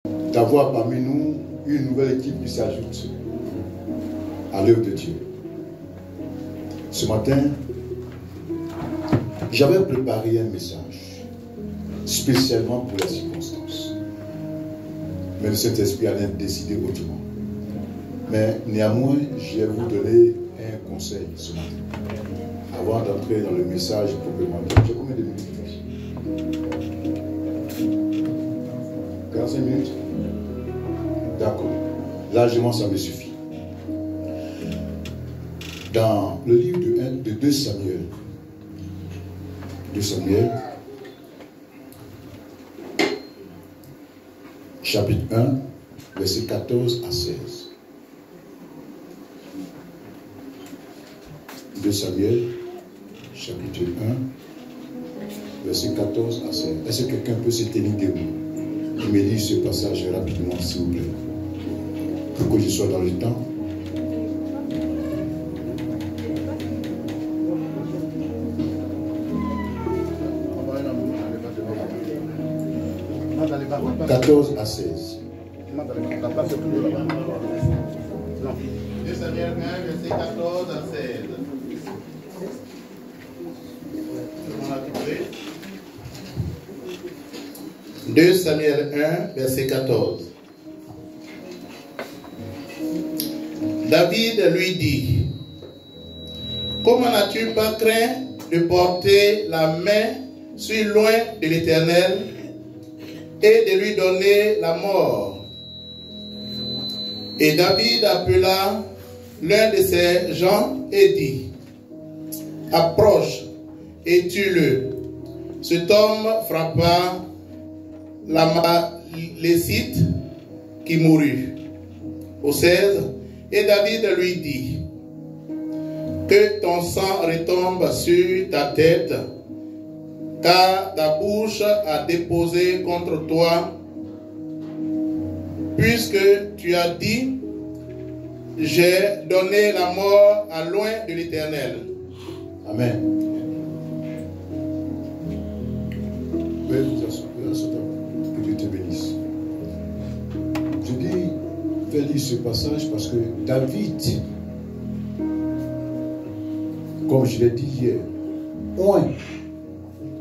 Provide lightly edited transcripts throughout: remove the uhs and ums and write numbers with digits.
d'avoir parmi nous une nouvelle équipe qui s'ajoute à l'œuvre de Dieu. Ce matin, j'avais préparé un message spécialement pour les circonstances. Mais le Saint-Esprit a décidé autrement. Mais néanmoins, je vais vous donner un conseil ce matin. Avant d'entrer dans le message proprement dit. J'ai combien de minutes? 45 minutes? D'accord. Largement, ça me suffit. Dans le livre de 2 Samuel, 2 Samuel, chapitre 1, versets 14 à 16. 2 Samuel, chapitre 1, verset 14 à 16. Est-ce que quelqu'un peut se tenir debout et me lire ce passage rapidement, s'il vous plaît, pour que je sois dans le temps? « 14 à 16. » 2 Samuel 1, verset 14 à 16. On a trouvé. 2 Samuel 1, verset 14. David lui dit: comment n'as-tu pas craint de porter la main sur loin de l'Éternel et de lui donner la mort? Et David appela l'un de ses gens et dit: approche et tue-le. Cet homme frappa l'Amalécite qui mourut. Au 16, et David lui dit: que ton sang retombe sur ta tête, car ta bouche a déposé contre toi, puisque tu as dit: j'ai donné la mort à loin de l'Éternel. Amen. Que Dieu te bénisse. Je dis, fais lire ce passage parce que David, comme je l'ai dit hier, oint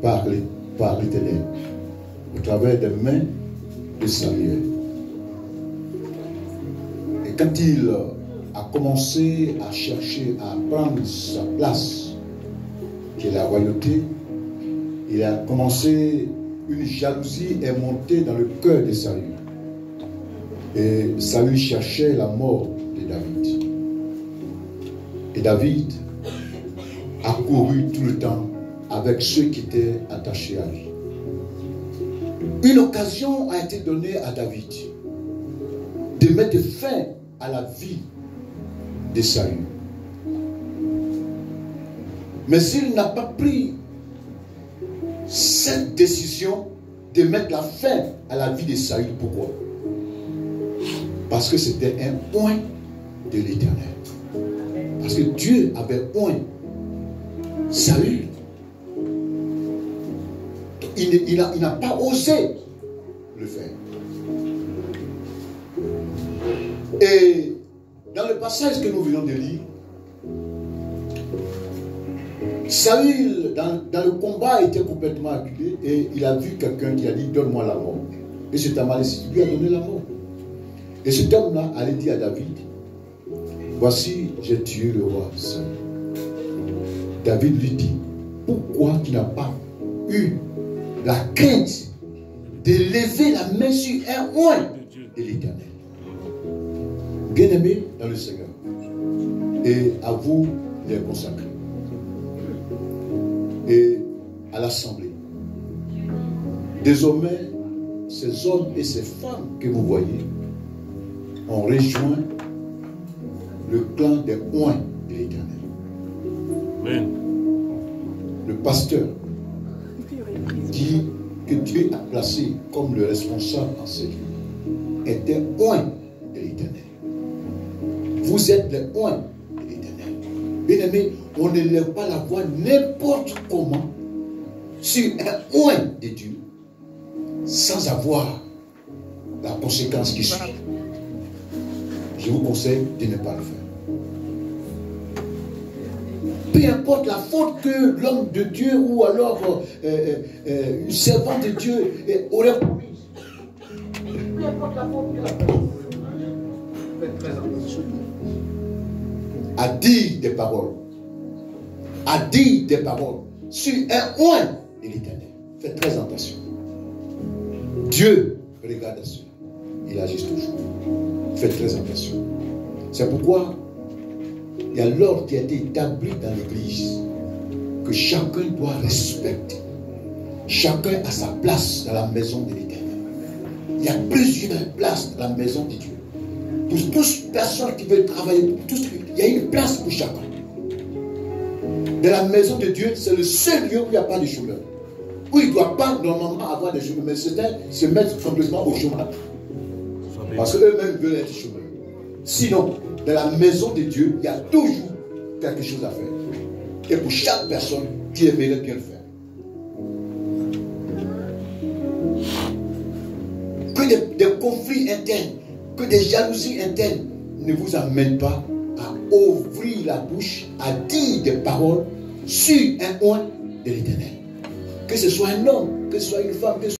par l'Éternel au travers des mains de Samuel. Et quand il a commencé à chercher à prendre sa place, qui est la royauté, il a commencé, une jalousie est montée dans le cœur de Saül. Et Saül cherchait la mort de David. Et David a couru tout le temps avec ceux qui étaient attachés à lui. Une occasion a été donnée à David de mettre fin à la vie de Saül. Mais s'il n'a pas pris cette décision de mettre la fin à la vie de Saül, pourquoi? Parce que c'était un oint de l'Éternel. Parce que Dieu avait oint Saül. Il n'a pas osé le faire. Et dans le passage que nous venons de lire, Saül, dans le combat, était complètement acculé et il a vu quelqu'un qui a dit: donne-moi la mort. Et cet Amalécite lui a donné la mort. Et cet homme-là allait dire à David: voici, j'ai tué le roi Saül. David lui dit: pourquoi tu n'as pas eu la crainte de lever la main sur un oint de l'Éternel? Bien-aimés dans le Seigneur, et à vous les consacrés, et à l'Assemblée, désormais, ces hommes et ces femmes que vous voyez ont rejoint le clan des oints de l'Éternel. Amen. Le pasteur dit que Dieu a placé comme le responsable en ce lieu était oint de l'Éternel. Vous êtes les oints de l'Éternel. Bien-aimés, on ne lève pas la voix n'importe comment sur un oint de Dieu sans avoir la conséquence qui suit. Je vous conseille de ne pas le faire. Peu importe la faute que l'homme de Dieu ou alors une servante de Dieu aurait commise. Peu importe la faute que la personne faites très attention à dire des paroles. À dire des paroles sur un oint de l'Éternel. Faites très attention. Dieu regarde à cela. Il agit toujours. Faites très attention. C'est pourquoi il y a l'ordre qui a été établi dans l'Église que chacun doit respecter. Chacun a sa place dans la maison de l'Éternel. Il y a plusieurs places dans la maison de Dieu. Pour toutes personnes qui veulent travailler, il y a une place pour chacun. Dans la maison de Dieu, c'est le seul lieu où il n'y a pas de chômeur. Où il ne doit pas normalement avoir de chômeur, mais certains se mettent complètement au chômage. Parce qu'eux-mêmes veulent être chômeurs. Sinon, dans la maison de Dieu, il y a toujours quelque chose à faire. Et pour chaque personne qui aimerait bien le faire. Que des conflits internes, que des jalousies internes ne vous amènent pas à ouvrir la bouche, à dire des paroles sur un oint de l'Éternel. Que ce soit un homme, que ce soit une femme, que ce soit